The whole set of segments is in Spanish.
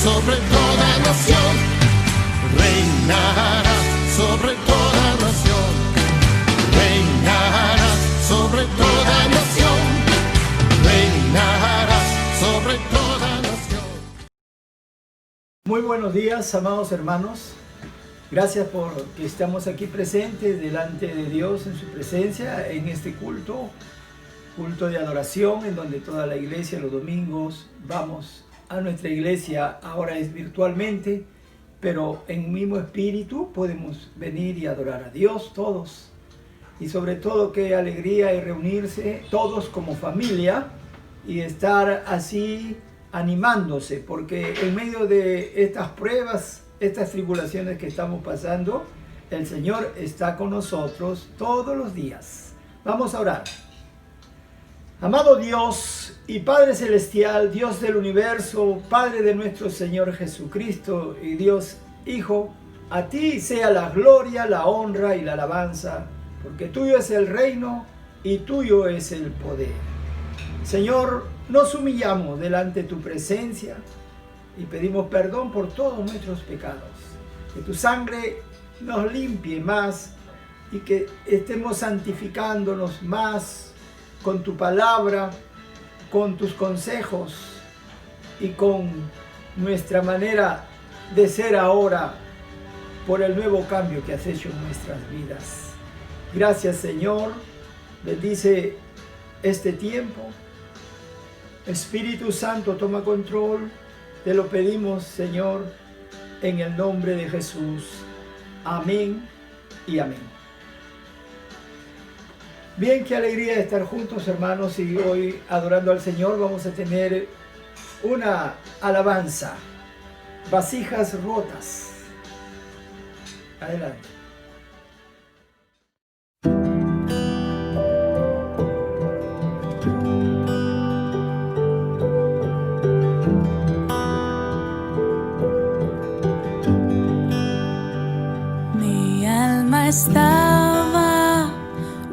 sobre toda nación, reinará sobre toda nación, reinará sobre toda nación, reinará sobre toda nación. Muy buenos días, amados hermanos. Gracias por que estamos aquí presentes delante de Dios en su presencia en este culto de adoración, en donde toda la iglesia los domingos vamos a nuestra iglesia. Ahora es virtualmente, pero en mismo espíritu podemos venir y adorar a Dios todos. Y sobre todo qué alegría es reunirse todos como familia y estar así animándose, porque en medio de estas pruebas, estas tribulaciones que estamos pasando, el Señor está con nosotros todos los días. Vamos a orar. Amado Dios y Padre Celestial, Dios del universo, Padre de nuestro Señor Jesucristo y Dios Hijo, a ti sea la gloria, la honra y la alabanza, porque tuyo es el reino y tuyo es el poder. Señor, nos humillamos delante de tu presencia y pedimos perdón por todos nuestros pecados. Que tu sangre nos limpie más y que estemos santificándonos más con tu palabra, con tus consejos y con nuestra manera de ser ahora por el nuevo cambio que has hecho en nuestras vidas. Gracias, Señor. Bendice este tiempo. Espíritu Santo, toma control. Te lo pedimos, Señor, en el nombre de Jesús. Amén y amén. Bien, qué alegría estar juntos, hermanos, y hoy adorando al Señor vamos a tener una alabanza, vasijas rotas. Adelante. Estaba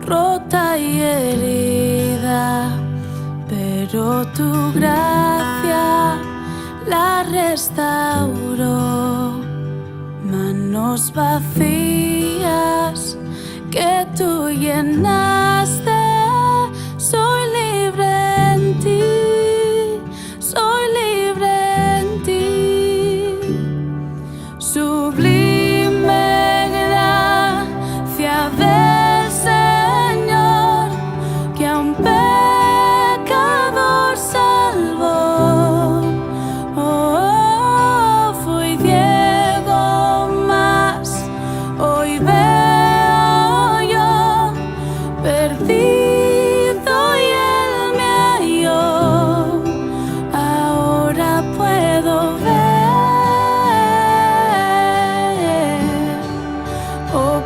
rota y herida, pero tu gracia la restauró. Manos vacías que tú llenaste, soy libre en ti, soy libre en ti. Sublime del Señor, que a un pecador salvó. Fui ciego, mas hoy veo yo, perdido y Él me halló. Ahora puedo ver,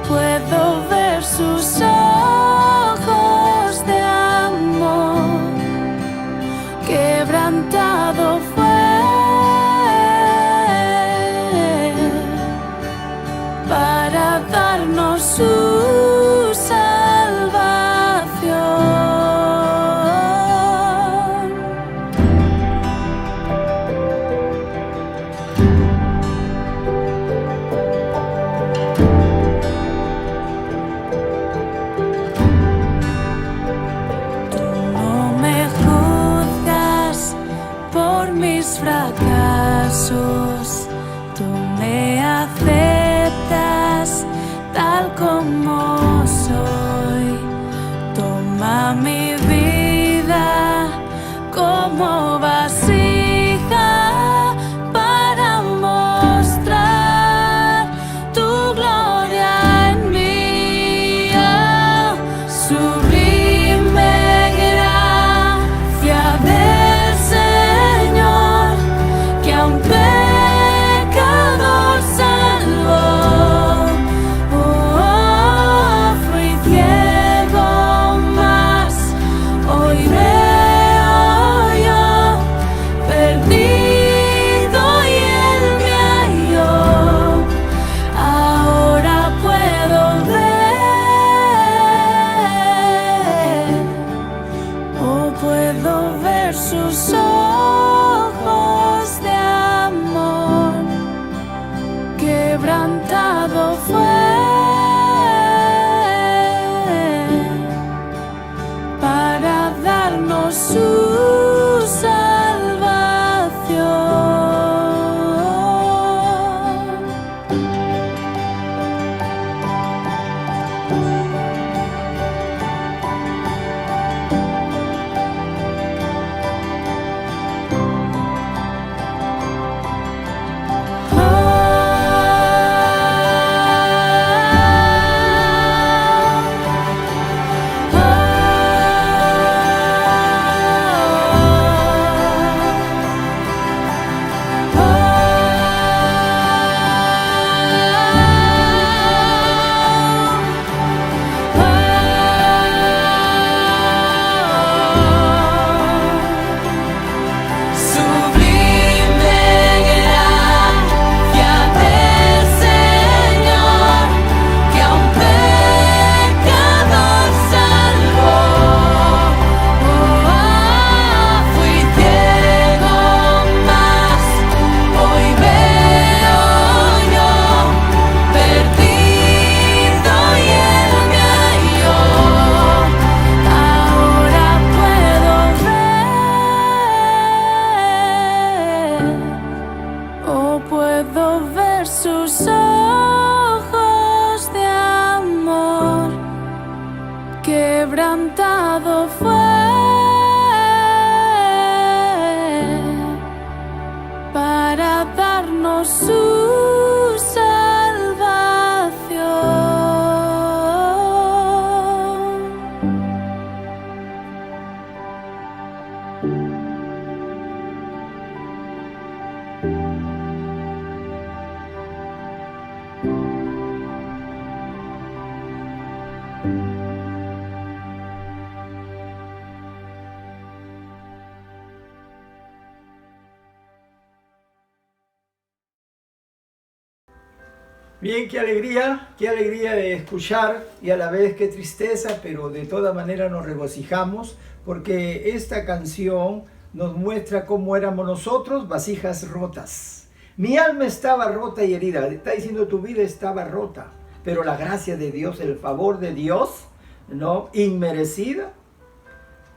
puedo ver sus ojos de amor. Quebrantado fue para darnos su salvación. Fracasos, tú me aceptas tal como soy. Toma mi vida como vasija para mostrar tu gloria en mí. Sublime gracia del Señor, que a un pecador Bien, qué alegría de escuchar y a la vez qué tristeza, pero de toda manera nos regocijamos porque esta canción nos muestra cómo éramos nosotros, vasijas rotas. Mi alma estaba rota y herida, está diciendo tu vida estaba rota, pero la gracia de Dios, el favor de Dios, ¿no? Inmerecida,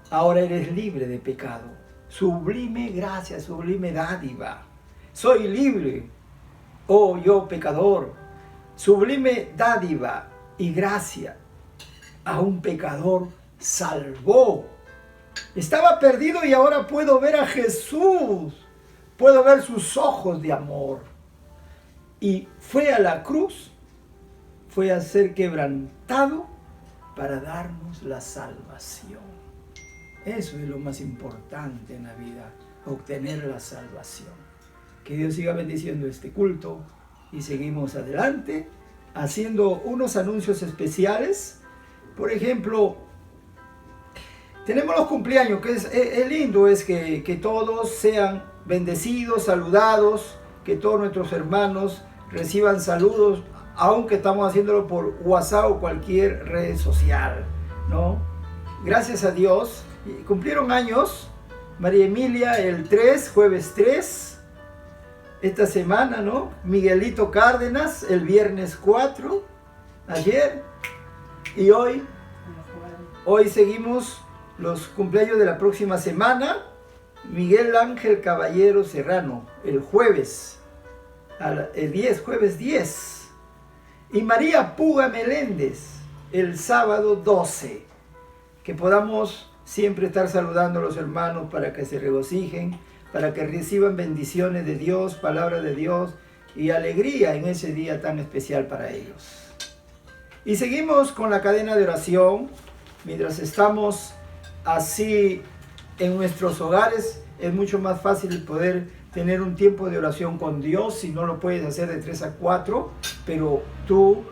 ahora eres libre de pecado. Sublime gracia, sublime dádiva. Soy libre, oh yo pecador. Sublime dádiva y gracia a un pecador salvó. Estaba perdido y ahora puedo ver a Jesús. Puedo ver sus ojos de amor. Y fue a la cruz, fue a ser quebrantado para darnos la salvación. Eso es lo más importante en la vida, obtener la salvación. Que Dios siga bendiciendo este culto y seguimos adelante haciendo unos anuncios especiales. Por ejemplo, tenemos los cumpleaños, que es lindo, es que todos sean bendecidos, saludados, que todos nuestros hermanos reciban saludos, aunque estamos haciéndolo por WhatsApp o cualquier red social, ¿no? Gracias a Dios. Cumplieron años María Emilia el 3, jueves 3, esta semana, ¿no? Miguelito Cárdenas el viernes 4, ayer, y hoy seguimos los cumpleaños de la próxima semana. Miguel Ángel Caballero Serrano el jueves, jueves 10, y María Puga Meléndez el sábado 12. Que podamos siempre estar saludando a los hermanos para que se regocijen, para que reciban bendiciones de Dios, palabra de Dios y alegría en ese día tan especial para ellos. Y seguimos con la cadena de oración. Mientras estamos así en nuestros hogares, es mucho más fácil poder tener un tiempo de oración con Dios. Si no lo puedes hacer de 3 a 4, pero tú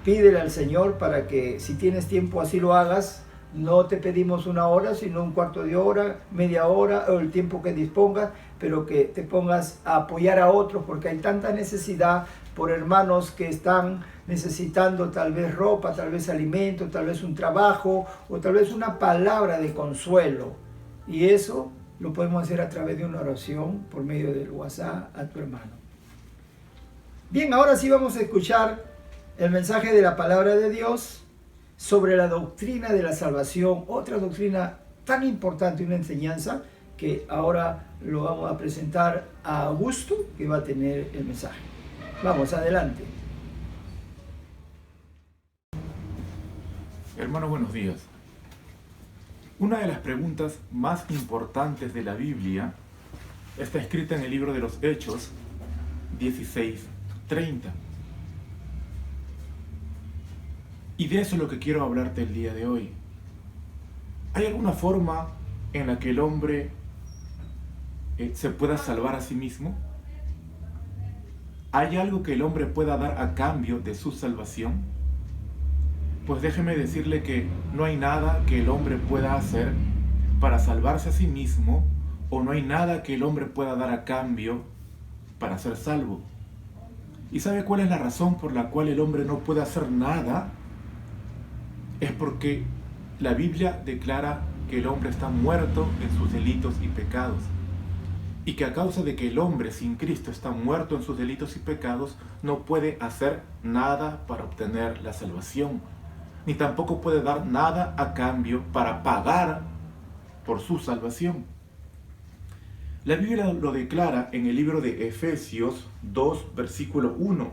pídele al Señor para que si tienes tiempo así lo hagas. No te pedimos 1 hora, sino un cuarto de hora, media hora, o el tiempo que dispongas, pero que te pongas a apoyar a otros, porque hay tanta necesidad por hermanos que están necesitando tal vez ropa, tal vez alimento, tal vez un trabajo, o tal vez una palabra de consuelo. Y eso lo podemos hacer a través de una oración por medio del WhatsApp a tu hermano. Bien, ahora sí vamos a escuchar el mensaje de la palabra de Dios sobre la doctrina de la salvación, otra doctrina tan importante, una enseñanza que ahora lo vamos a presentar a Augusto, que va a tener el mensaje. Vamos, adelante. Hermano, buenos días. Una de las preguntas más importantes de la Biblia está escrita en el libro de los Hechos 16:30. Y de eso es lo que quiero hablarte el día de hoy. ¿Hay alguna forma en la que el hombre se pueda salvar a sí mismo? ¿Hay algo que el hombre pueda dar a cambio de su salvación? Pues déjeme decirle que no hay nada que el hombre pueda hacer para salvarse a sí mismo, o no hay nada que el hombre pueda dar a cambio para ser salvo. ¿Y sabe cuál es la razón por la cual el hombre no puede hacer nada? Es porque la Biblia declara que el hombre está muerto en sus delitos y pecados. Y que a causa de que el hombre sin Cristo está muerto en sus delitos y pecados, no puede hacer nada para obtener la salvación. Ni tampoco puede dar nada a cambio para pagar por su salvación. La Biblia lo declara en el libro de Efesios 2, versículo 1.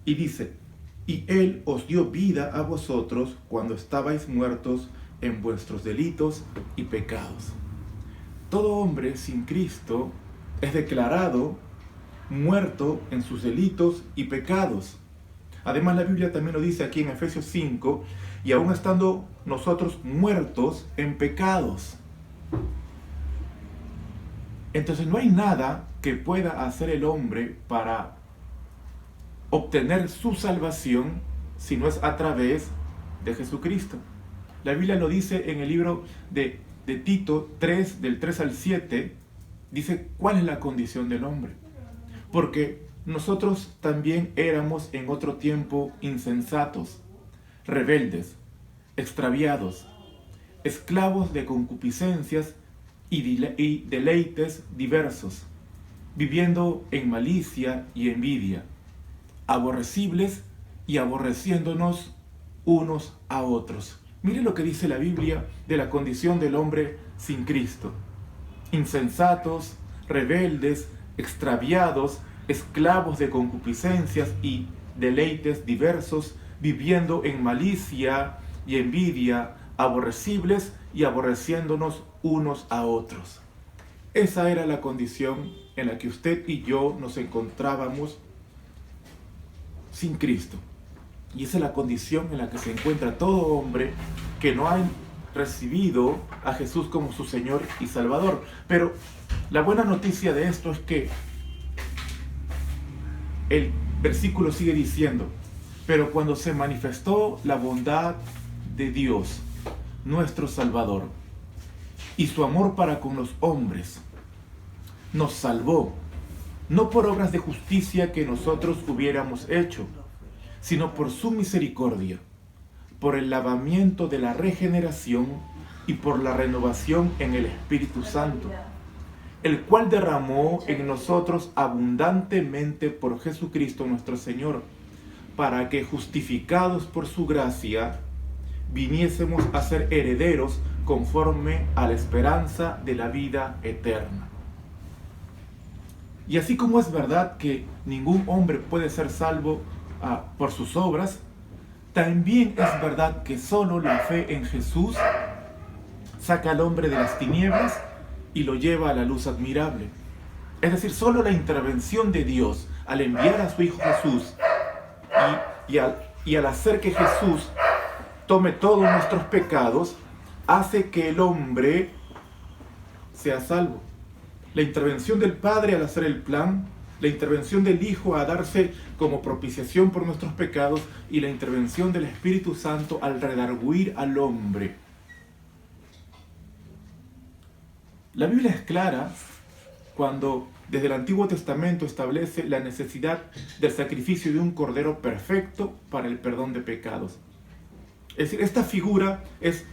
Y dice: y Él os dio vida a vosotros cuando estabais muertos en vuestros delitos y pecados. Todo hombre sin Cristo es declarado muerto en sus delitos y pecados. Además, la Biblia también lo dice aquí en Efesios 5, y aún estando nosotros muertos en pecados. Entonces no hay nada que pueda hacer el hombre para obtener su salvación si no es a través de Jesucristo. La Biblia lo dice en el libro de Tito 3, del 3 al 7, dice cuál es la condición del hombre. Porque nosotros también éramos en otro tiempo insensatos, rebeldes, extraviados, esclavos de concupiscencias y deleites diversos, viviendo en malicia y envidia, aborrecibles y aborreciéndonos unos a otros. Mire lo que dice la Biblia de la condición del hombre sin Cristo. Insensatos, rebeldes, extraviados, esclavos de concupiscencias y deleites diversos, viviendo en malicia y envidia, aborrecibles y aborreciéndonos unos a otros. Esa era la condición en la que usted y yo nos encontrábamos sin Cristo. Y esa es la condición en la que se encuentra todo hombre que no ha recibido a Jesús como su Señor y Salvador. Pero la buena noticia de esto es que el versículo sigue diciendo: pero cuando se manifestó la bondad de Dios, nuestro Salvador, y su amor para con los hombres, nos salvó, no por obras de justicia que nosotros hubiéramos hecho, sino por su misericordia, por el lavamiento de la regeneración y por la renovación en el Espíritu Santo, el cual derramó en nosotros abundantemente por Jesucristo nuestro Señor, para que, justificados por su gracia, viniésemos a ser herederos conforme a la esperanza de la vida eterna. Y así como es verdad que ningún hombre puede ser salvo por sus obras, también es verdad que solo la fe en Jesús saca al hombre de las tinieblas y lo lleva a la luz admirable. Es decir, solo la intervención de Dios al enviar a su Hijo Jesús y al hacer que Jesús tome todos nuestros pecados, hace que el hombre sea salvo. La intervención del Padre al hacer el plan, la intervención del Hijo a darse como propiciación por nuestros pecados y la intervención del Espíritu Santo al redarguir al hombre. La Biblia es clara cuando desde el Antiguo Testamento establece la necesidad del sacrificio de un cordero perfecto para el perdón de pecados. Es decir, esta figura es,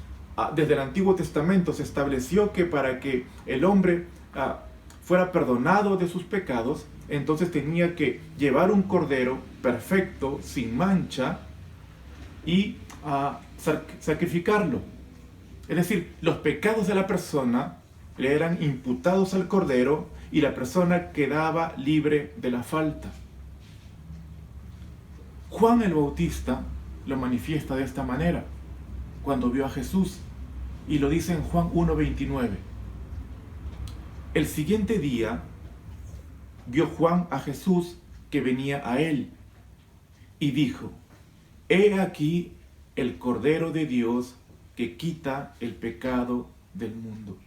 desde el Antiguo Testamento se estableció que para que el hombre fuera perdonado de sus pecados, entonces tenía que llevar un cordero perfecto, sin mancha, y sacrificarlo. Es decir, los pecados de la persona le eran imputados al cordero y la persona quedaba libre de la falta. Juan el Bautista lo manifiesta de esta manera cuando vio a Jesús, y lo dice en Juan 1:29. El siguiente día vio Juan a Jesús que venía a él y dijo: he aquí el Cordero de Dios que quita el pecado del mundo.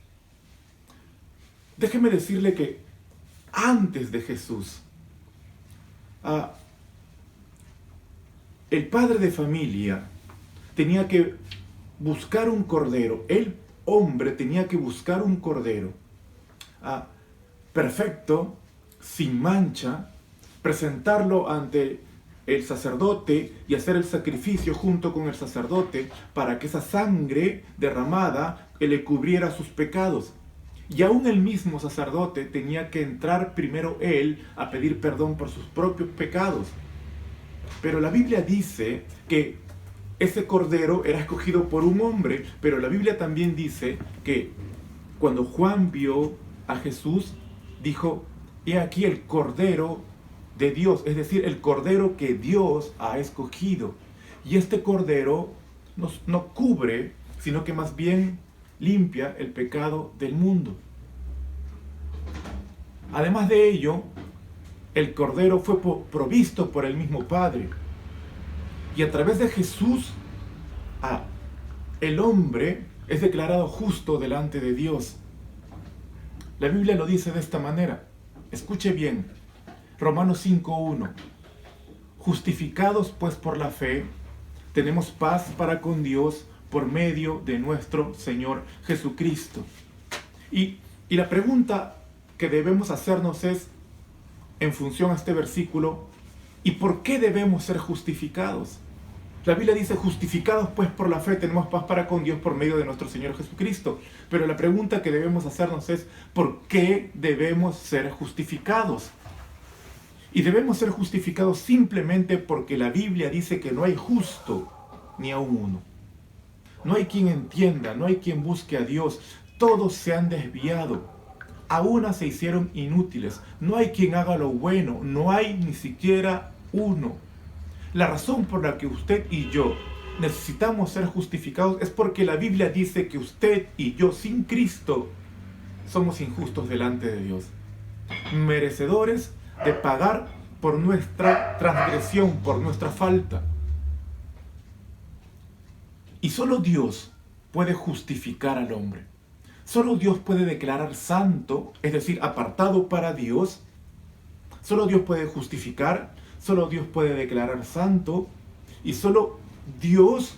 Déjeme decirle que antes de Jesús, el padre de familia tenía que buscar un cordero, el hombre tenía que buscar un cordero perfecto, sin mancha, presentarlo ante el sacerdote y hacer el sacrificio junto con el sacerdote para que esa sangre derramada le cubriera sus pecados. Y aún el mismo sacerdote tenía que entrar primero él a pedir perdón por sus propios pecados. Pero la Biblia dice que ese cordero era escogido por un hombre, pero la Biblia también dice que cuando Juan vio a Jesús, dijo: he aquí el Cordero de Dios, es decir, el Cordero que Dios ha escogido. Y este Cordero no cubre, sino que más bien limpia el pecado del mundo. Además de ello, el Cordero fue provisto por el mismo Padre. Y a través de Jesús, el hombre es declarado justo delante de Dios. La Biblia lo dice de esta manera. Escuche bien. Romanos 5:1. Justificados pues por la fe, tenemos paz para con Dios por medio de nuestro Señor Jesucristo. Y la pregunta que debemos hacernos es: en función a este versículo, ¿y por qué debemos ser justificados? La Biblia dice, justificados pues por la fe tenemos paz para con Dios por medio de nuestro Señor Jesucristo. Pero la pregunta que debemos hacernos es, ¿por qué debemos ser justificados? Y debemos ser justificados simplemente porque la Biblia dice que no hay justo ni aun uno. No hay quien entienda, no hay quien busque a Dios. Todos se han desviado. A una se hicieron inútiles. No hay quien haga lo bueno. No hay ni siquiera uno. La razón por la que usted y yo necesitamos ser justificados es porque la Biblia dice que usted y yo sin Cristo somos injustos delante de Dios. Merecedores de pagar por nuestra transgresión, por nuestra falta. Y solo Dios puede justificar al hombre. Solo Dios puede declarar santo, es decir, apartado para Dios. Solo Dios puede justificar, solo Dios puede declarar santo. Y solo Dios,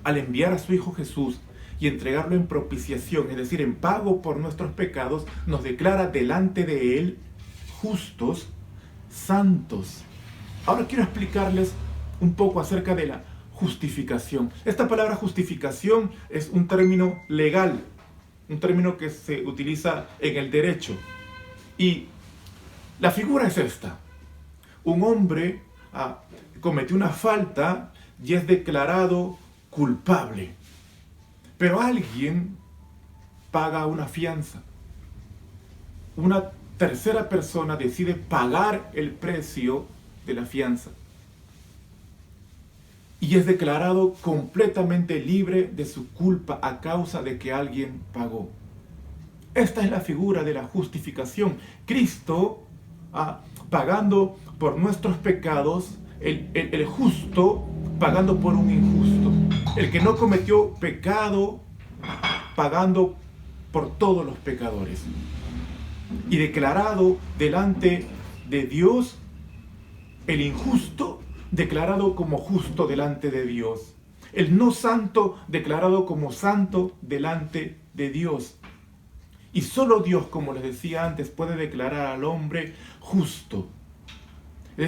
al enviar a su Hijo Jesús y entregarlo en propiciación, es decir, en pago por nuestros pecados, nos declara delante de Él justos, santos. Ahora quiero explicarles un poco acerca de la justificación. Esta palabra justificación es un término legal, un término que se utiliza en el derecho. Y la figura es esta. Un hombre cometió una falta y es declarado culpable. Pero alguien paga una fianza. Una tercera persona decide pagar el precio de la fianza. Y es declarado completamente libre de su culpa a causa de que alguien pagó. Esta es la figura de la justificación. Cristo, pagando por nuestros pecados, el justo pagando por un injusto. El que no cometió pecado pagando por todos los pecadores. Y declarado delante de Dios, el injusto declarado como justo delante de Dios. El no santo declarado como santo delante de Dios. Y solo Dios, como les decía antes, puede declarar al hombre justo.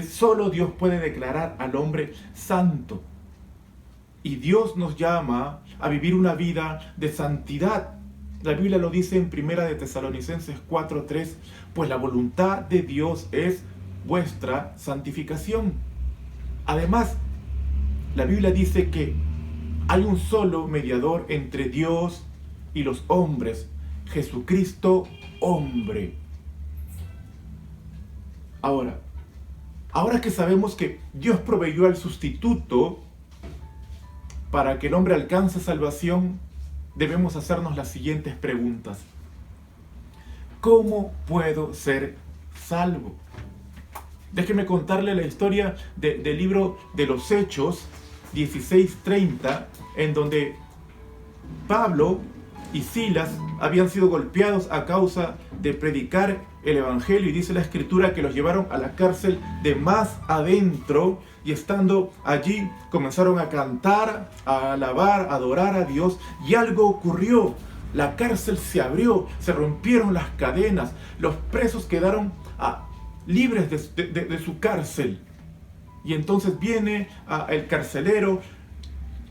Solo Dios puede declarar al hombre santo. Y Dios nos llama a vivir una vida de santidad. La Biblia lo dice en 1 de Tesalonicenses 4:3, pues la voluntad de Dios es vuestra santificación. Además, la Biblia dice que hay un solo mediador entre Dios y los hombres, Jesucristo hombre. Ahora que sabemos que Dios proveyó al sustituto para que el hombre alcance salvación, debemos hacernos las siguientes preguntas. ¿Cómo puedo ser salvo? Déjeme contarle la historia del libro de los Hechos 16:30, en donde Pablo y Silas habían sido golpeados a causa de predicar el Evangelio, y dice la Escritura que los llevaron a la cárcel de más adentro, y estando allí comenzaron a cantar, a alabar, a adorar a Dios, y algo ocurrió. La cárcel se abrió, se rompieron las cadenas, los presos quedaron libres de su cárcel. Y entonces viene el carcelero,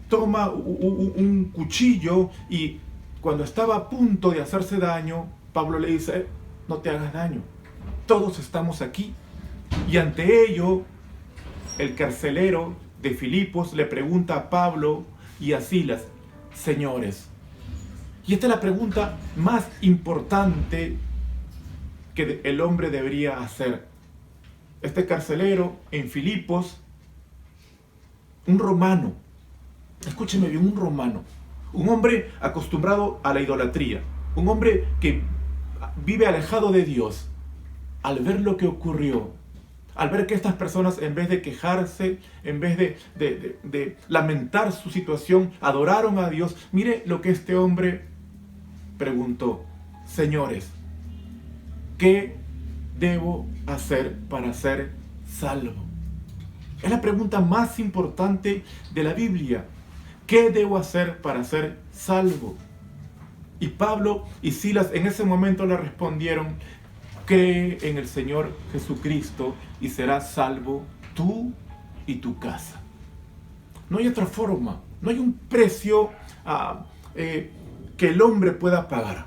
toma un cuchillo, y cuando estaba a punto de hacerse daño, Pablo le dice, no te hagas daño, todos estamos aquí. Y ante ello, el carcelero de Filipos le pregunta a Pablo y a Silas, señores, y esta es la pregunta más importante que el hombre debería hacer. Este carcelero en Filipos, un romano, escúcheme bien, un romano, un hombre acostumbrado a la idolatría, un hombre que vive alejado de Dios, al ver lo que ocurrió, al ver que estas personas, en vez de quejarse, en vez de lamentar su situación, adoraron a Dios, mire lo que este hombre preguntó, señores, ¿qué debo hacer para ser salvo? Es la pregunta más importante de la Biblia. ¿Qué debo hacer para ser salvo? Y Pablo y Silas en ese momento le respondieron, cree en el Señor Jesucristo y serás salvo tú y tu casa. No hay otra forma, no hay un precio que el hombre pueda pagar.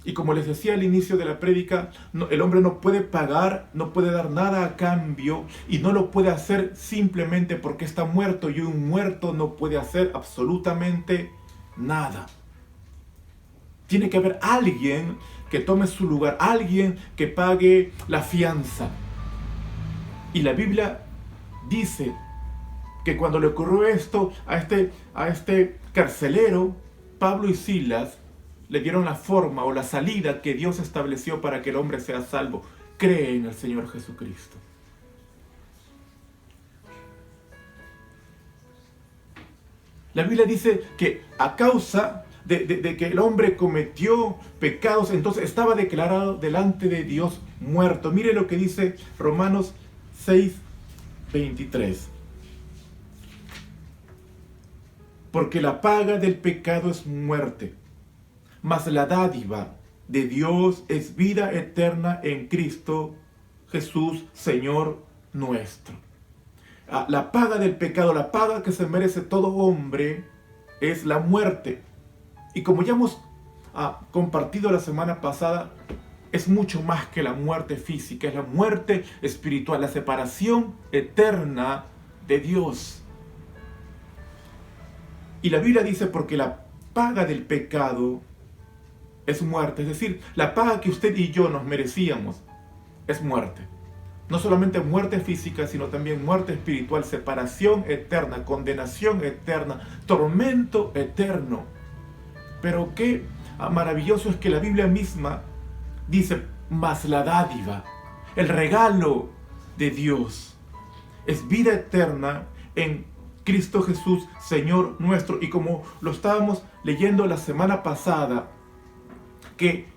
Y como les decía al inicio de la prédica, el hombre no puede pagar, no puede dar nada a cambio y no lo puede hacer simplemente porque está muerto, y un muerto no puede hacer absolutamente nada. Tiene que haber alguien que tome su lugar, alguien que pague la fianza. Y la Biblia dice que cuando le ocurrió esto a este carcelero, Pablo y Silas le dieron la forma o la salida que Dios estableció para que el hombre sea salvo. Cree en el Señor Jesucristo. La Biblia dice que a causa de que el hombre cometió pecados, entonces estaba declarado delante de Dios muerto. Mire lo que dice Romanos 6:23. Porque la paga del pecado es muerte, mas la dádiva de Dios es vida eterna en Cristo Jesús, Señor nuestro. La paga del pecado, la paga que se merece todo hombre, es la muerte. Y como ya hemos compartido la semana pasada, es mucho más que la muerte física, es la muerte espiritual, la separación eterna de Dios. Y la Biblia dice, porque la paga del pecado es muerte, es decir, la paga que usted y yo nos merecíamos es muerte. No solamente muerte física, sino también muerte espiritual, separación eterna, condenación eterna, tormento eterno. Pero qué maravilloso es que la Biblia misma dice, mas la dádiva, el regalo de Dios, es vida eterna en Cristo Jesús, Señor nuestro. Y como lo estábamos leyendo la semana pasada, que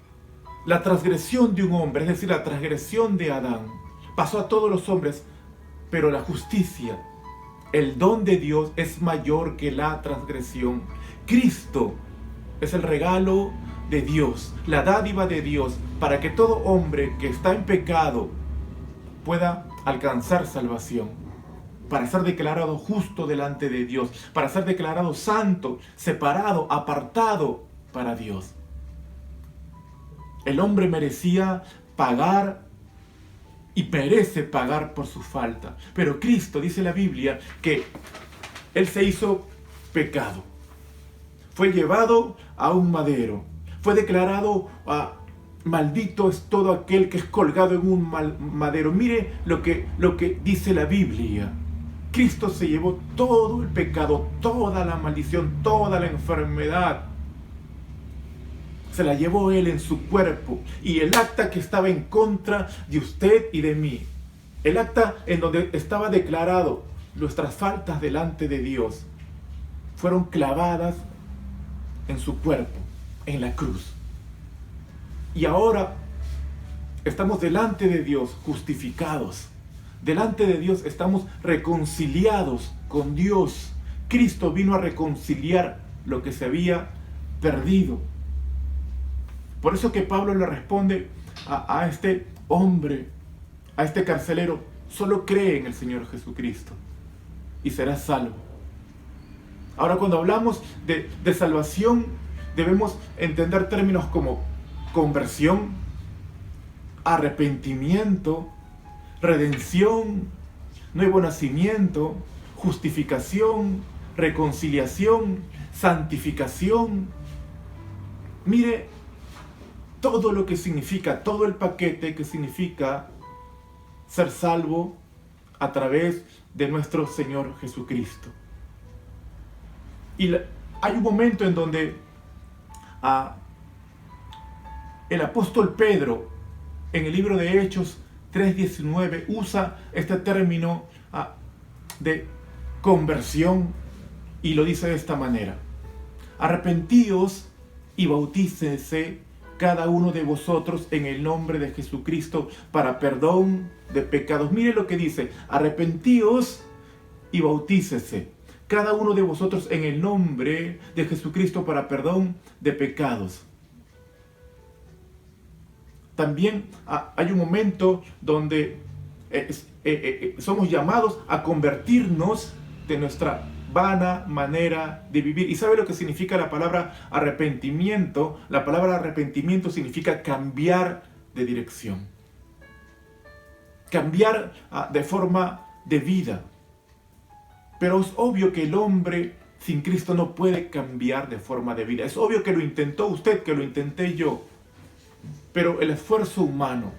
la transgresión de un hombre, es decir, la transgresión de Adán, pasó a todos los hombres, pero la justicia, el don de Dios es mayor que la transgresión. Cristo es el regalo de Dios, la dádiva de Dios, para que todo hombre que está en pecado pueda alcanzar salvación, para ser declarado justo delante de Dios, para ser declarado santo, separado, apartado para Dios. El hombre merecía pagar y merece pagar por su falta. Pero Cristo, dice la Biblia, que Él se hizo pecado. Fue llevado a un madero. Fue declarado maldito es todo aquel que es colgado en un madero. Mire lo que dice la Biblia. Cristo se llevó todo el pecado, toda la maldición, toda la enfermedad. Se la llevó Él en su cuerpo. Y el acta que estaba en contra de usted y de mí, el acta en donde estaba declarado nuestras faltas delante de Dios, fueron clavadas en su cuerpo, en la cruz. Y ahora estamos delante de Dios justificados. Delante de Dios estamos reconciliados con Dios. Cristo vino a reconciliar lo que se había perdido. Por eso que Pablo le responde a este hombre, a este carcelero, solo cree en el Señor Jesucristo y serás salvo. Ahora, cuando hablamos de salvación, debemos entender términos como conversión, arrepentimiento, redención, nuevo nacimiento, justificación, reconciliación, santificación. Mire todo lo que significa, todo el paquete que significa ser salvo a través de nuestro Señor Jesucristo. Y hay un momento en donde el apóstol Pedro, en el libro de Hechos 3:19, usa este término de conversión y lo dice de esta manera: arrepentíos y bautícese cada uno de vosotros en el nombre de Jesucristo para perdón de pecados. Mire lo que dice: arrepentíos y bautícese cada uno de vosotros en el nombre de Jesucristo para perdón de pecados. también hay un momento donde somos llamados a convertirnos de nuestra vana manera de vivir. ¿Y sabe lo que significa la palabra arrepentimiento? La palabra arrepentimiento significa cambiar de dirección. Cambiar de forma de vida. Pero es obvio que el hombre sin Cristo no puede cambiar de forma de vida. Es obvio que lo intentó usted, que lo intenté yo. Pero el esfuerzo humano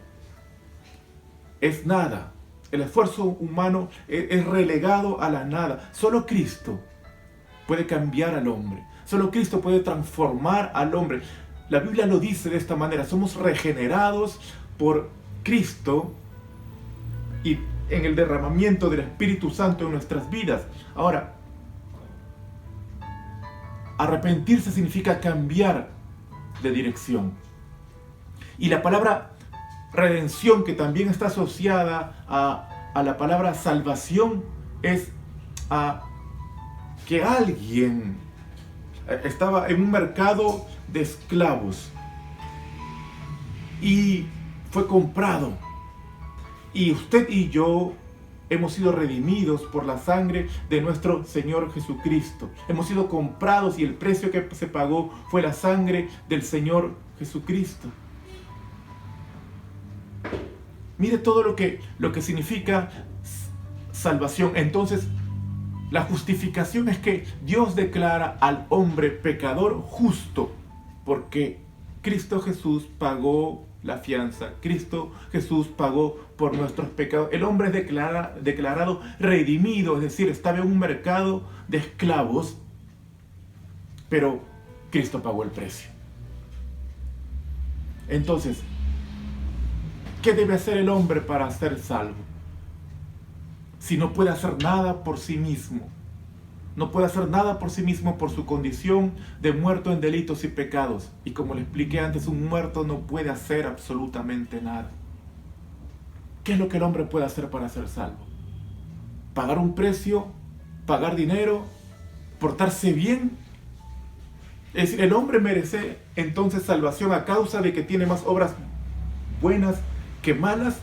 es nada. El esfuerzo humano es relegado a la nada. Solo Cristo puede cambiar al hombre. Solo Cristo puede transformar al hombre. La Biblia lo dice de esta manera. Somos regenerados por Cristo y en el derramamiento del Espíritu Santo en nuestras vidas. Ahora, arrepentirse significa cambiar de dirección. Y la palabra redención, que también está asociada a la palabra salvación, es que alguien estaba en un mercado de esclavos y fue comprado. Y usted y yo hemos sido redimidos por la sangre de nuestro Señor Jesucristo. Hemos sido comprados y el precio que se pagó fue la sangre del Señor Jesucristo. Mire todo lo que significa salvación. Entonces, la justificación es que Dios declara al hombre pecador justo, porque Cristo Jesús pagó la fianza. Cristo Jesús pagó por nuestros pecados. El hombre es declarado redimido, es decir, estaba en un mercado de esclavos, pero Cristo pagó el precio. Entonces, ¿qué debe hacer el hombre para ser salvo? Si no puede hacer nada por sí mismo. No puede hacer nada por sí mismo por su condición de muerto en delitos y pecados. Y como le expliqué antes, un muerto no puede hacer absolutamente nada. ¿Qué es lo que el hombre puede hacer para ser salvo? ¿Pagar un precio? ¿Pagar dinero? ¿Portarse bien? Es decir, el hombre merece entonces salvación a causa de que tiene más obras buenas que malas.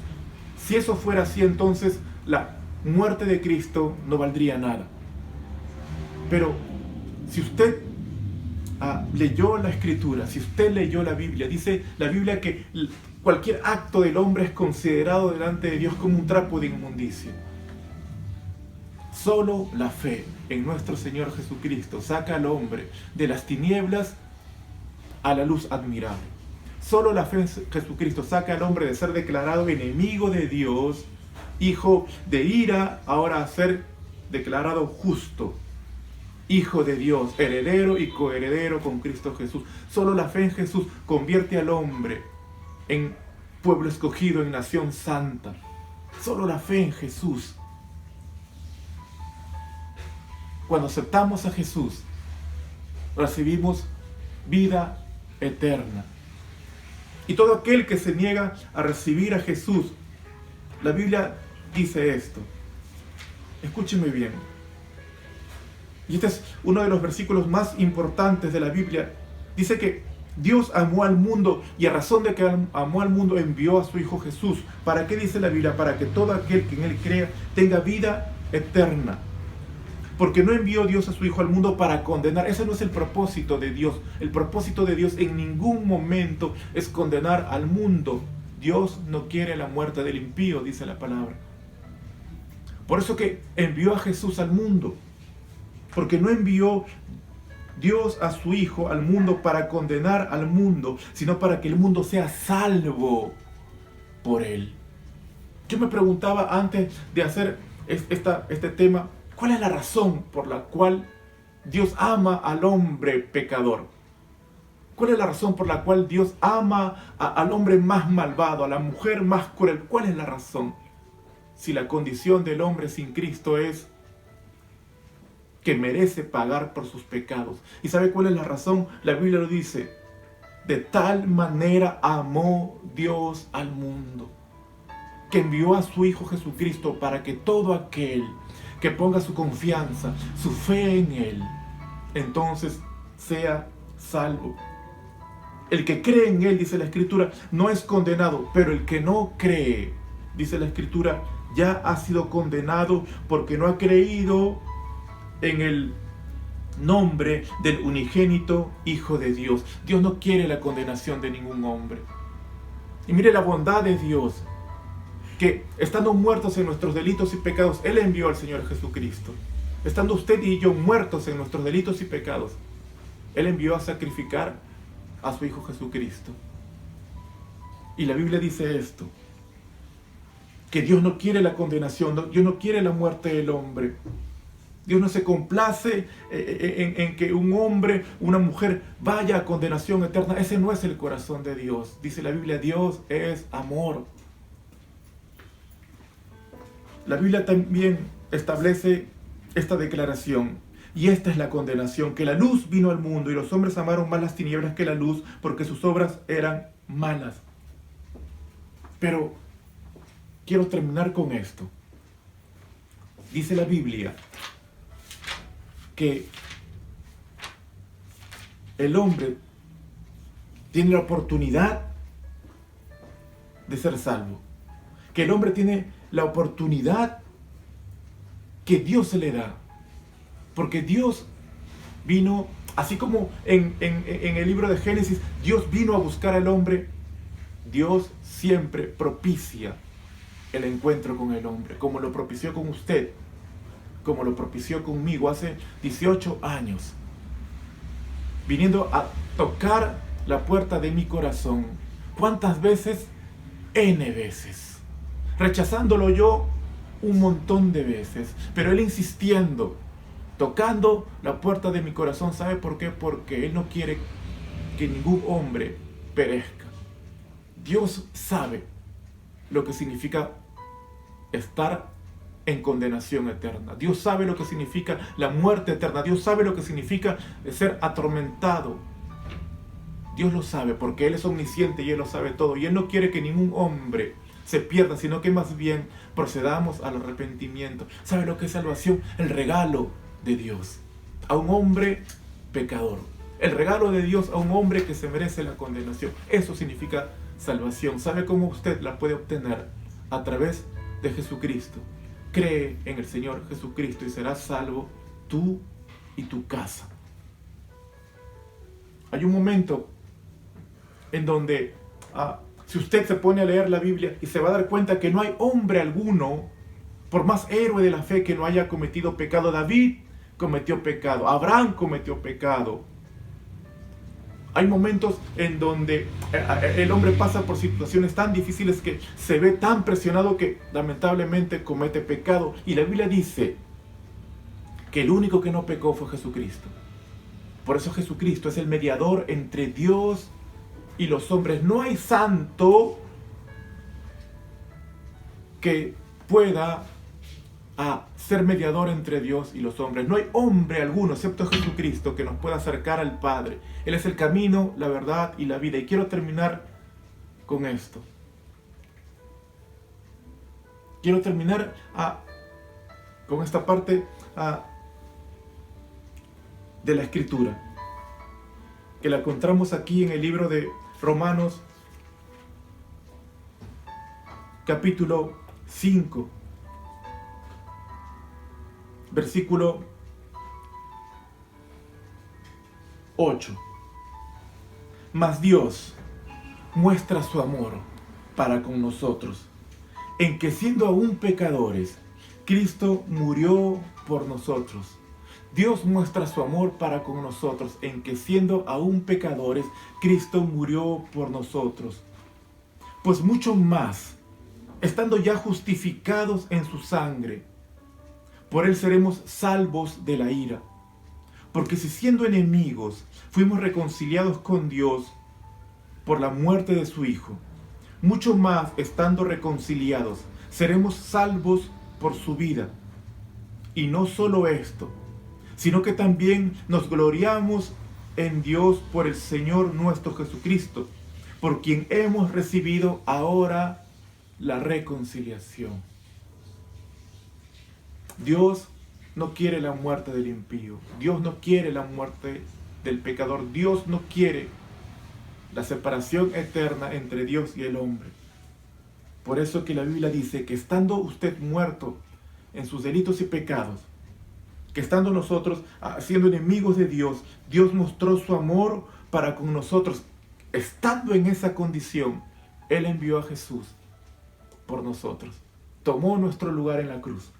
Si eso fuera así, entonces la muerte de Cristo no valdría nada. Pero si usted leyó la Escritura, si usted leyó la Biblia, dice la Biblia que cualquier acto del hombre es considerado delante de Dios como un trapo de inmundicia. Solo la fe en nuestro Señor Jesucristo saca al hombre de las tinieblas a la luz admirable. Solo la fe en Jesucristo saca al hombre de ser declarado enemigo de Dios, hijo de ira, ahora a ser declarado justo, hijo de Dios, heredero y coheredero con Cristo Jesús. Solo la fe en Jesús convierte al hombre en pueblo escogido, en nación santa. Solo la fe en Jesús. Cuando aceptamos a Jesús, recibimos vida eterna. Y todo aquel que se niega a recibir a Jesús, la Biblia dice esto. Escúcheme bien. Y este es uno de los versículos más importantes de la Biblia. Dice que Dios amó al mundo y a razón de que amó al mundo envió a su Hijo Jesús. ¿Para qué dice la Biblia? Para que todo aquel que en Él crea tenga vida eterna. Porque no envió Dios a su Hijo al mundo para condenar. Ese no es el propósito de Dios. El propósito de Dios en ningún momento es condenar al mundo. Dios no quiere la muerte del impío, dice la palabra. Por eso que envió a Jesús al mundo. Porque no envió Dios a su Hijo al mundo para condenar al mundo, sino para que el mundo sea salvo por Él. Yo me preguntaba antes de hacer este tema, ¿cuál es la razón por la cual Dios ama al hombre pecador? ¿Cuál es la razón por la cual Dios ama al hombre más malvado, a la mujer más cruel? ¿Cuál es la razón? Si la condición del hombre sin Cristo es que merece pagar por sus pecados. ¿Y sabe cuál es la razón? La Biblia lo dice. De tal manera amó Dios al mundo, que envió a su Hijo Jesucristo para que todo aquel que ponga su confianza, su fe en Él, entonces sea salvo. El que cree en Él, dice la Escritura, no es condenado, pero el que no cree, dice la Escritura, ya ha sido condenado porque no ha creído en el nombre del unigénito Hijo de Dios. Dios no quiere la condenación de ningún hombre. Y mire la bondad de Dios, que estando muertos en nuestros delitos y pecados, Él envió al Señor Jesucristo. Estando usted y yo muertos en nuestros delitos y pecados, Él envió a sacrificar a su Hijo Jesucristo. Y la Biblia dice esto, que Dios no quiere la condenación, Dios no quiere la muerte del hombre. Dios no se complace en que un hombre, una mujer vaya a condenación eterna. Ese no es el corazón de Dios. Dice la Biblia, Dios es amor. La Biblia también establece esta declaración, y esta es la condenación, que la luz vino al mundo y los hombres amaron más las tinieblas que la luz porque sus obras eran malas. Pero quiero terminar con esto. Dice la Biblia que el hombre tiene la oportunidad de ser salvo, que el hombre tiene la oportunidad que Dios se le da, porque Dios vino, así como en el libro de Génesis, Dios vino a buscar al hombre. Dios siempre propicia el encuentro con el hombre, como lo propició con usted, como lo propició conmigo hace 18 años, viniendo a tocar la puerta de mi corazón. ¿Cuántas veces? N veces. Rechazándolo yo un montón de veces, pero Él insistiendo, tocando la puerta de mi corazón. ¿Sabe por qué? Porque Él no quiere que ningún hombre perezca. Dios sabe lo que significa estar en condenación eterna. Dios sabe lo que significa la muerte eterna. Dios sabe lo que significa ser atormentado. Dios lo sabe porque Él es omnisciente y Él lo sabe todo. Y Él no quiere que ningún hombre se pierda, sino que más bien procedamos al arrepentimiento. ¿Sabe lo que es salvación? El regalo de Dios a un hombre pecador. El regalo de Dios a un hombre que se merece la condenación. Eso significa salvación. ¿Sabe cómo usted la puede obtener? A través de Jesucristo. Cree en el Señor Jesucristo y serás salvo tú y tu casa. Hay un momento en donde si usted se pone a leer la Biblia y se va a dar cuenta que no hay hombre alguno, por más héroe de la fe, que no haya cometido pecado. David cometió pecado, Abraham cometió pecado. Hay momentos en donde el hombre pasa por situaciones tan difíciles que se ve tan presionado que lamentablemente comete pecado. Y la Biblia dice que el único que no pecó fue Jesucristo. Por eso Jesucristo es el mediador entre Dios y los hombres. No hay santo que pueda ser mediador entre Dios y los hombres. No hay hombre alguno, excepto Jesucristo, que nos pueda acercar al Padre. Él es el camino, la verdad y la vida. Y quiero terminar con esto. Quiero terminar con esta parte de la Escritura, que la encontramos aquí en el libro de Romanos, capítulo 5. Versículo 8. Mas Dios muestra su amor para con nosotros, en que siendo aún pecadores, Cristo murió por nosotros. Dios muestra su amor para con nosotros, en que siendo aún pecadores, Cristo murió por nosotros. Pues mucho más, estando ya justificados en su sangre, por Él seremos salvos de la ira. Porque si siendo enemigos fuimos reconciliados con Dios por la muerte de su Hijo, mucho más estando reconciliados seremos salvos por su vida. Y no solo esto, sino que también nos gloriamos en Dios por el Señor nuestro Jesucristo, por quien hemos recibido ahora la reconciliación. Dios no quiere la muerte del impío. Dios no quiere la muerte del pecador. Dios no quiere la separación eterna entre Dios y el hombre. Por eso que la Biblia dice que estando usted muerto en sus delitos y pecados, que estando nosotros siendo enemigos de Dios, Dios mostró su amor para con nosotros. Estando en esa condición, Él envió a Jesús por nosotros. Tomó nuestro lugar en la cruz.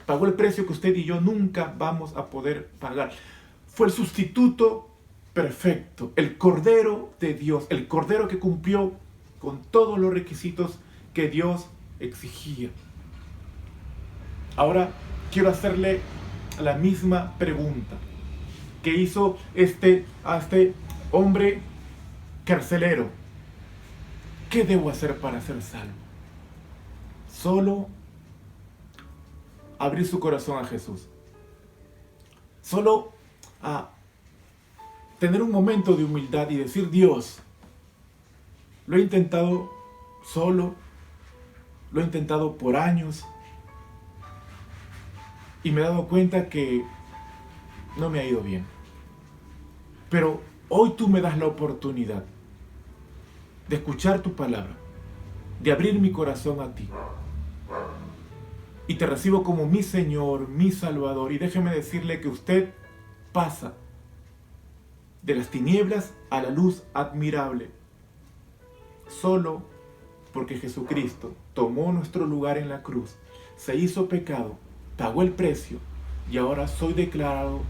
Pagó el precio que usted y yo nunca vamos a poder pagar. Fue el sustituto perfecto, el Cordero de Dios, el Cordero que cumplió con todos los requisitos que Dios exigía. Ahora quiero hacerle la misma pregunta que hizo a este hombre carcelero. ¿Qué debo hacer para ser salvo? Solo abrir su corazón a Jesús. Solo tener un momento de humildad y decir: Dios, lo he intentado solo, lo he intentado por años y me he dado cuenta que no me ha ido bien. Pero hoy tú me das la oportunidad de escuchar tu palabra, de abrir mi corazón a ti. Y te recibo como mi Señor, mi Salvador. Y déjeme decirle que usted pasa de las tinieblas a la luz admirable, solo porque Jesucristo tomó nuestro lugar en la cruz, se hizo pecado, pagó el precio, y ahora soy declarado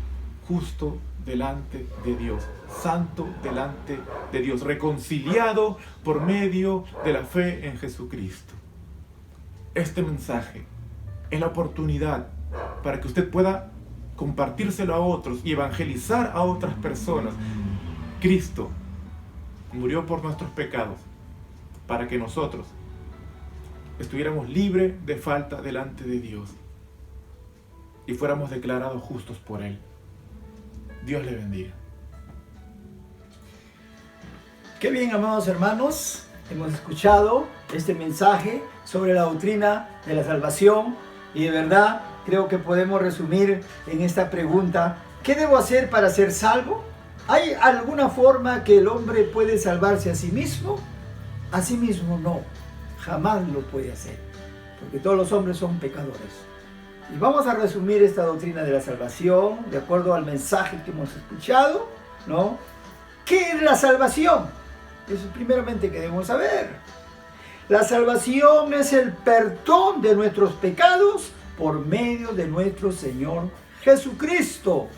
justo delante de Dios, santo delante de Dios, reconciliado por medio de la fe en Jesucristo. Este mensaje es la oportunidad para que usted pueda compartírselo a otros y evangelizar a otras personas. Cristo murió por nuestros pecados para que nosotros estuviéramos libres de falta delante de Dios y fuéramos declarados justos por Él. Dios le bendiga. Qué bien, amados hermanos, hemos escuchado este mensaje sobre la doctrina de la salvación y de verdad creo que podemos resumir en esta pregunta: ¿qué debo hacer para ser salvo? ¿Hay alguna forma que el hombre puede salvarse a sí mismo? A sí mismo no, jamás lo puede hacer, porque todos los hombres son pecadores. Y vamos a resumir esta doctrina de la salvación de acuerdo al mensaje que hemos escuchado, ¿no? ¿Qué es la salvación? Eso es primeramente que debemos saber. La salvación es el perdón de nuestros pecados por medio de nuestro Señor Jesucristo.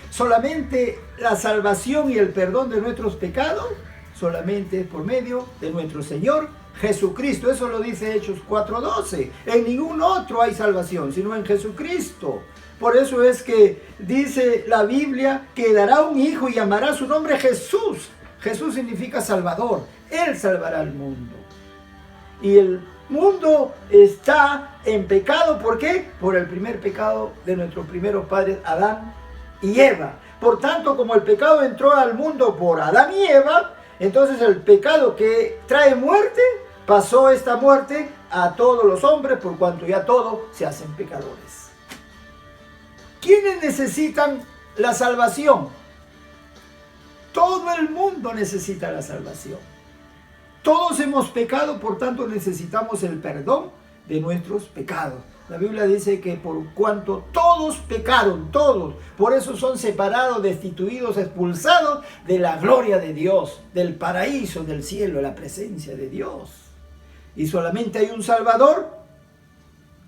Solamente la salvación y el perdón de nuestros pecados, solamente por medio de nuestro Señor Jesucristo. Eso lo dice Hechos 4:12. En ningún otro hay salvación, sino en Jesucristo. Por eso es que dice la Biblia que dará un hijo y llamará su nombre Jesús. Jesús significa Salvador. Él salvará al mundo. Y el mundo está en pecado. ¿Por qué? Por el primer pecado de nuestros primeros padres, Adán y Eva. Por tanto, como el pecado entró al mundo por Adán y Eva, entonces el pecado que trae muerte, pasó esta muerte a todos los hombres, por cuanto ya todos se hacen pecadores. ¿Quiénes necesitan la salvación? Todo el mundo necesita la salvación. Todos hemos pecado, por tanto necesitamos el perdón de nuestros pecados. La Biblia dice que por cuanto todos pecaron, todos, por eso son separados, destituidos, expulsados de la gloria de Dios, del paraíso, del cielo, la presencia de Dios. Y solamente hay un Salvador,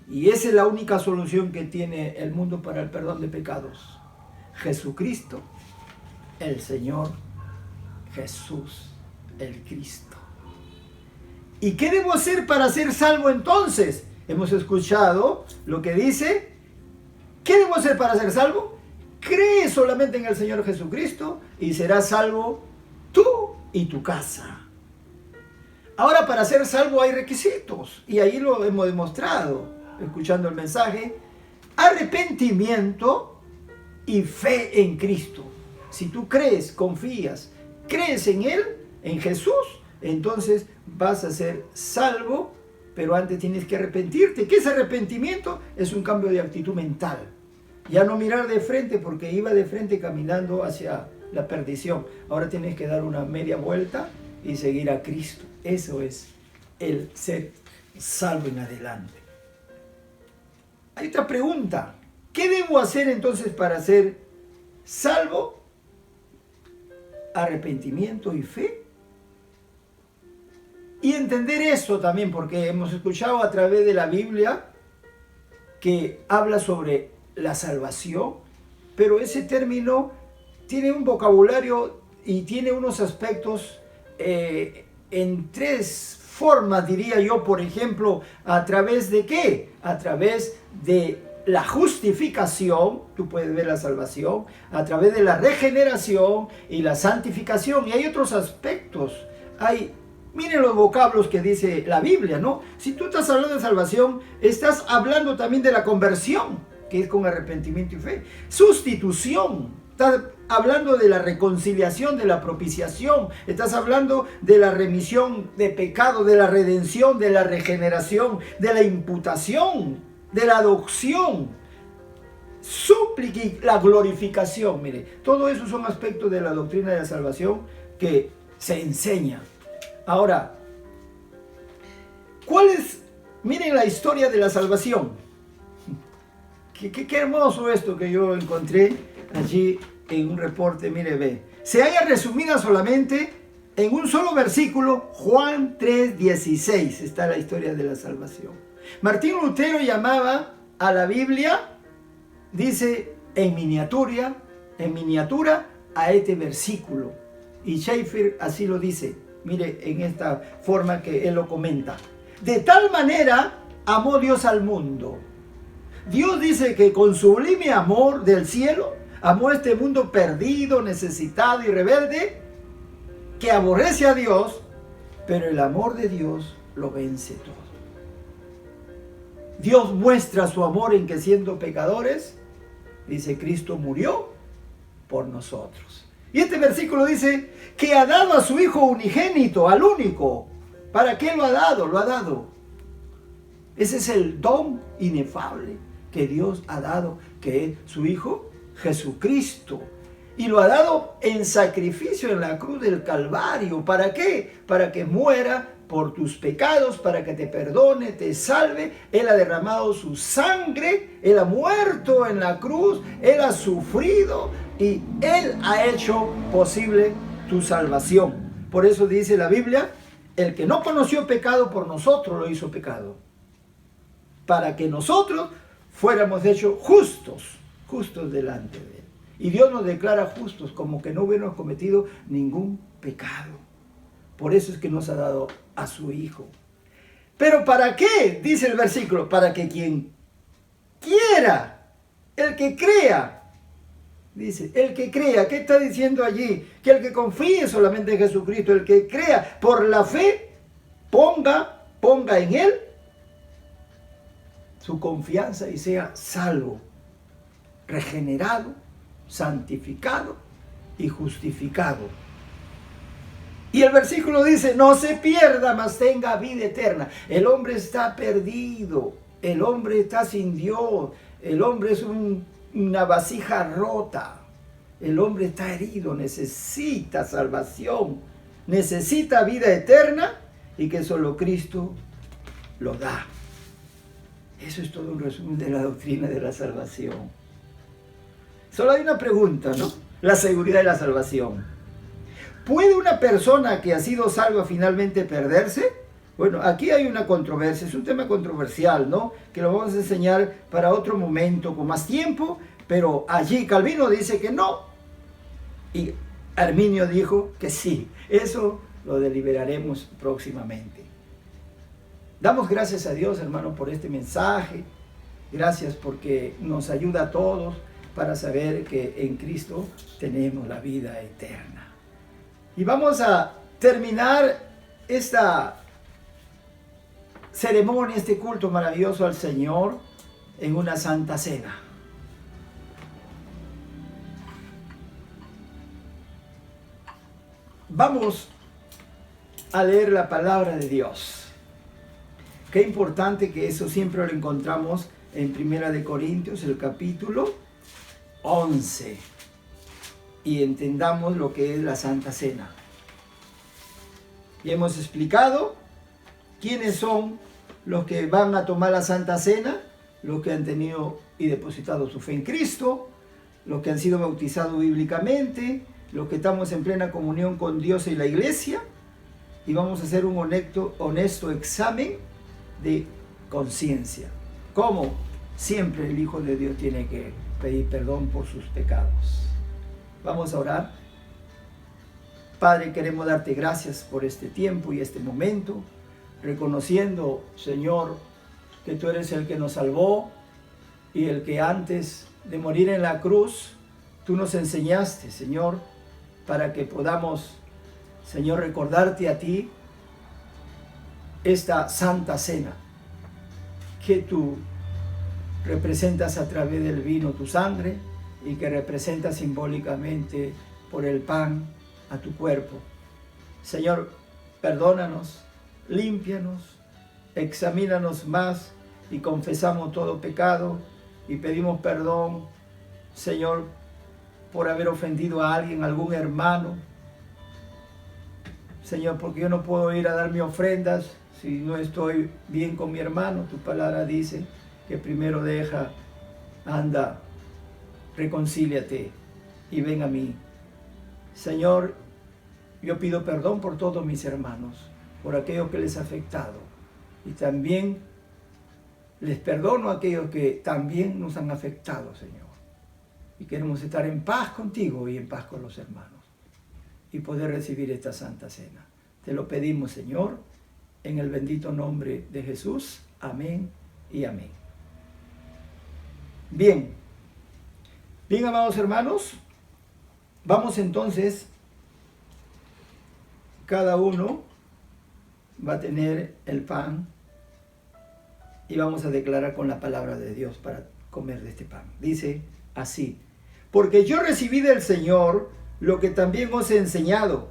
y esa es la única solución que tiene el mundo para el perdón de pecados: Jesucristo, el Señor Jesús, el Cristo. ¿Y qué debo hacer para ser salvo entonces? Hemos escuchado lo que dice. ¿Qué debo hacer para ser salvo? Cree solamente en el Señor Jesucristo y serás salvo tú y tu casa. Ahora, para ser salvo hay requisitos, y ahí lo hemos demostrado escuchando el mensaje: arrepentimiento y fe en Cristo. Si tú crees, confías, crees en Él, en Jesús, entonces vas a ser salvo, pero antes tienes que arrepentirte. ¿Qué es arrepentimiento? Es un cambio de actitud mental. Ya no mirar de frente, porque iba de frente caminando hacia la perdición. Ahora tienes que dar una media vuelta y seguir a Cristo. Eso es el ser salvo en adelante. Hay otra pregunta. ¿Qué debo hacer entonces para ser salvo? Arrepentimiento y fe. Y entender esto también, porque hemos escuchado a través de la Biblia que habla sobre la salvación, pero ese término tiene un vocabulario y tiene unos aspectos en tres formas, diría yo. Por ejemplo, ¿a través de qué? A través de la justificación, tú puedes ver la salvación, a través de la regeneración y la santificación. Y hay otros aspectos. Miren los vocablos que dice la Biblia, ¿no? Si tú estás hablando de salvación, estás hablando también de la conversión, que es con arrepentimiento y fe. Sustitución, estás hablando de la reconciliación, de la propiciación, estás hablando de la remisión de pecado, de la redención, de la regeneración, de la imputación, de la adopción, súplica y la glorificación. Mire, todo eso son aspectos de la doctrina de la salvación que se enseña. Ahora, miren la historia de la salvación. Qué hermoso esto que yo encontré allí en un reporte. Mire, ve. Se halla resumida solamente en un solo versículo, Juan 3:16. Está la historia de la salvación. Martín Lutero llamaba a la Biblia, dice, en miniatura a este versículo. Y Schaeffer así lo dice. Mire, en esta forma que él lo comenta. De tal manera amó Dios al mundo. Dios dice que con sublime amor del cielo amó a este mundo perdido, necesitado y rebelde, que aborrece a Dios, pero el amor de Dios lo vence todo. Dios muestra su amor en que siendo pecadores, dice, Cristo murió por nosotros. Y este versículo dice que ha dado a su Hijo unigénito, al único. ¿Para qué lo ha dado? Lo ha dado. Ese es el don inefable que Dios ha dado, que es su Hijo Jesucristo. Y lo ha dado en sacrificio en la cruz del Calvario. ¿Para qué? Para que muera por tus pecados, para que te perdone, te salve. Él ha derramado su sangre, Él ha muerto en la cruz, Él ha sufrido y Él ha hecho posible tu salvación. Por eso dice la Biblia, el que no conoció pecado por nosotros lo hizo pecado, para que nosotros fuéramos hechos justos delante de Él. Y Dios nos declara justos, como que no hubiéramos cometido ningún pecado. Por eso es que nos ha dado a su Hijo. ¿Pero para qué? Dice el versículo, para que quien quiera, el que crea, dice, el que crea, ¿qué está diciendo allí? Que el que confíe solamente en Jesucristo, el que crea por la fe, ponga en Él su confianza y sea salvo, regenerado, santificado y justificado. Y el versículo dice, no se pierda, mas tenga vida eterna. El hombre está perdido, el hombre está sin Dios, el hombre es una vasija rota, el hombre está herido, necesita salvación, necesita vida eterna y que solo Cristo lo da. Eso es todo un resumen de la doctrina de la salvación. Solo hay una pregunta, ¿no? La seguridad de la salvación. ¿Puede una persona que ha sido salva finalmente perderse? Bueno, aquí hay una controversia, es un tema controversial, ¿no? Que lo vamos a enseñar para otro momento con más tiempo, pero allí Calvino dice que no, y Arminio dijo que sí. Eso lo deliberaremos próximamente. Damos gracias a Dios, hermano, por este mensaje. Gracias porque nos ayuda a todos para saber que en Cristo tenemos la vida eterna. Y vamos a terminar esta ceremonia, este culto maravilloso al Señor en una santa cena. Vamos a leer la palabra de Dios. Qué importante que eso siempre lo encontramos en 1 Corintios, el capítulo 11. y entendamos lo que es la Santa Cena. Y hemos explicado quiénes son los que van a tomar la Santa Cena, los que han tenido y depositado su fe en Cristo, los que han sido bautizados bíblicamente, los que estamos en plena comunión con Dios y la iglesia, y vamos a hacer un honesto examen de conciencia. Como siempre el Hijo de Dios tiene que pedir perdón por sus pecados. Vamos a orar. Padre, queremos darte gracias por este tiempo y este momento, reconociendo, Señor, que tú eres el que nos salvó y el que antes de morir en la cruz, tú nos enseñaste, Señor, para que podamos, Señor, recordarte a ti esta Santa Cena que tú representas a través del vino tu sangre y que representa simbólicamente por el pan a tu cuerpo. Señor, perdónanos, límpianos, examínanos más y confesamos todo pecado y pedimos perdón, Señor, por haber ofendido a alguien, algún hermano. Señor, porque yo no puedo ir a dar mis ofrendas si no estoy bien con mi hermano. Tu palabra dice que primero anda, reconcíliate y ven a mí. Señor, yo pido perdón por todos mis hermanos, por aquello que les ha afectado. Y también les perdono a aquellos que también nos han afectado, Señor. Y queremos estar en paz contigo y en paz con los hermanos. Y poder recibir esta Santa Cena. Te lo pedimos, Señor, en el bendito nombre de Jesús. Amén y amén. Bien, amados hermanos, vamos entonces, cada uno va a tener el pan y vamos a declarar con la palabra de Dios para comer de este pan. Dice así: porque yo recibí del Señor lo que también os he enseñado,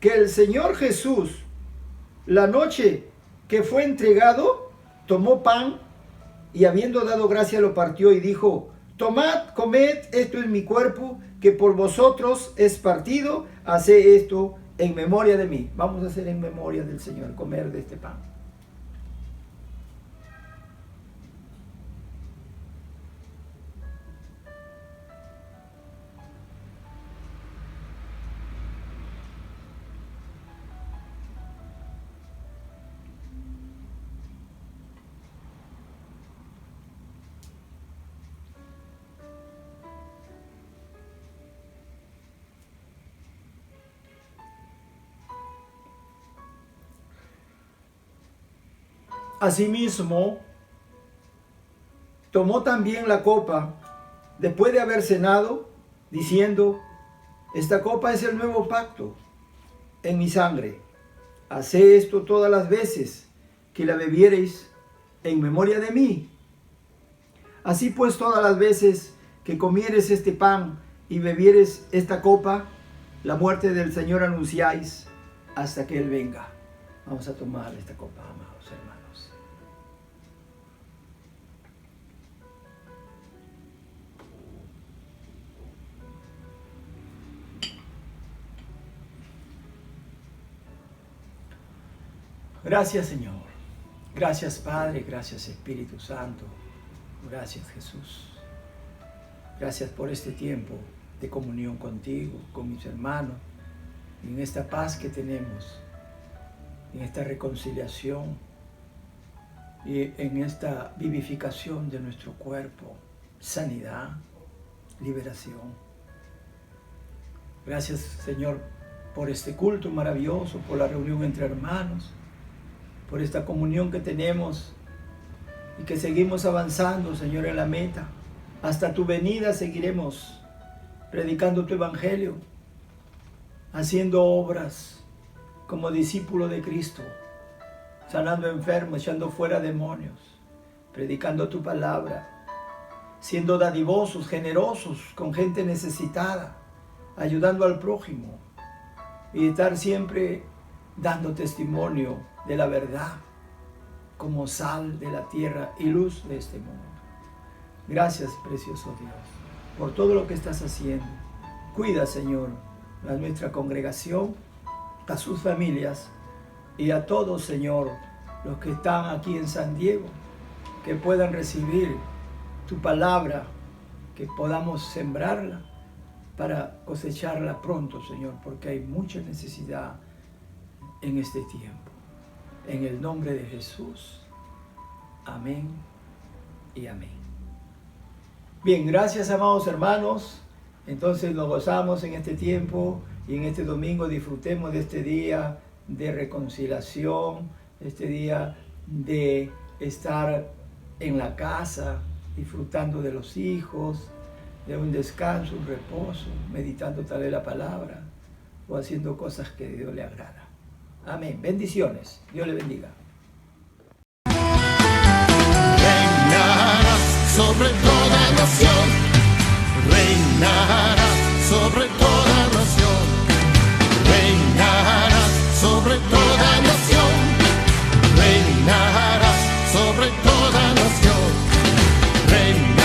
que el Señor Jesús, la noche que fue entregado, tomó pan y habiendo dado gracia lo partió y dijo: tomad, comed, esto es mi cuerpo, que por vosotros es partido, haced esto en memoria de mí. Vamos a hacer en memoria del Señor, comer de este pan. Asimismo, tomó también la copa después de haber cenado, diciendo: esta copa es el nuevo pacto en mi sangre. Haced esto todas las veces que la bebiereis en memoria de mí. Así pues, todas las veces que comieres este pan y bebieres esta copa, la muerte del Señor anunciáis hasta que Él venga. Vamos a tomar esta copa, amados hermanos. Gracias, Señor. Gracias, Padre. Gracias, Espíritu Santo. Gracias, Jesús. Gracias por este tiempo de comunión contigo, con mis hermanos, en esta paz que tenemos, en esta reconciliación y en esta vivificación de nuestro cuerpo, sanidad, liberación. Gracias, Señor, por este culto maravilloso, por la reunión entre hermanos, por esta comunión que tenemos y que seguimos avanzando, Señor, en la meta. Hasta tu venida seguiremos predicando tu evangelio, haciendo obras como discípulo de Cristo, sanando enfermos, echando fuera demonios, predicando tu palabra, siendo dadivosos, generosos con gente necesitada, ayudando al prójimo y estar siempre dando testimonio de la verdad como sal de la tierra y luz de este mundo. Gracias, precioso Dios, por todo lo que estás haciendo Cuida, Señor, a nuestra congregación, a sus familias y a todos, Señor, los que están aquí en San Diego, que puedan recibir tu palabra, que podamos sembrarla para cosecharla pronto, Señor, porque hay mucha necesidad en este tiempo. En el nombre de Jesús. Amén y amén. Bien, gracias, amados hermanos. Entonces nos gozamos en este tiempo y en este domingo disfrutemos de este día de reconciliación, este día de estar en la casa, disfrutando de los hijos, de un descanso, un reposo, meditando tal vez la palabra o haciendo cosas que a Dios le agrada. Amén. Bendiciones. Dios le bendiga. Reinarás sobre toda nación, reinarás sobre toda nación, reinarás sobre toda nación, reinarás sobre toda nación, reinarás.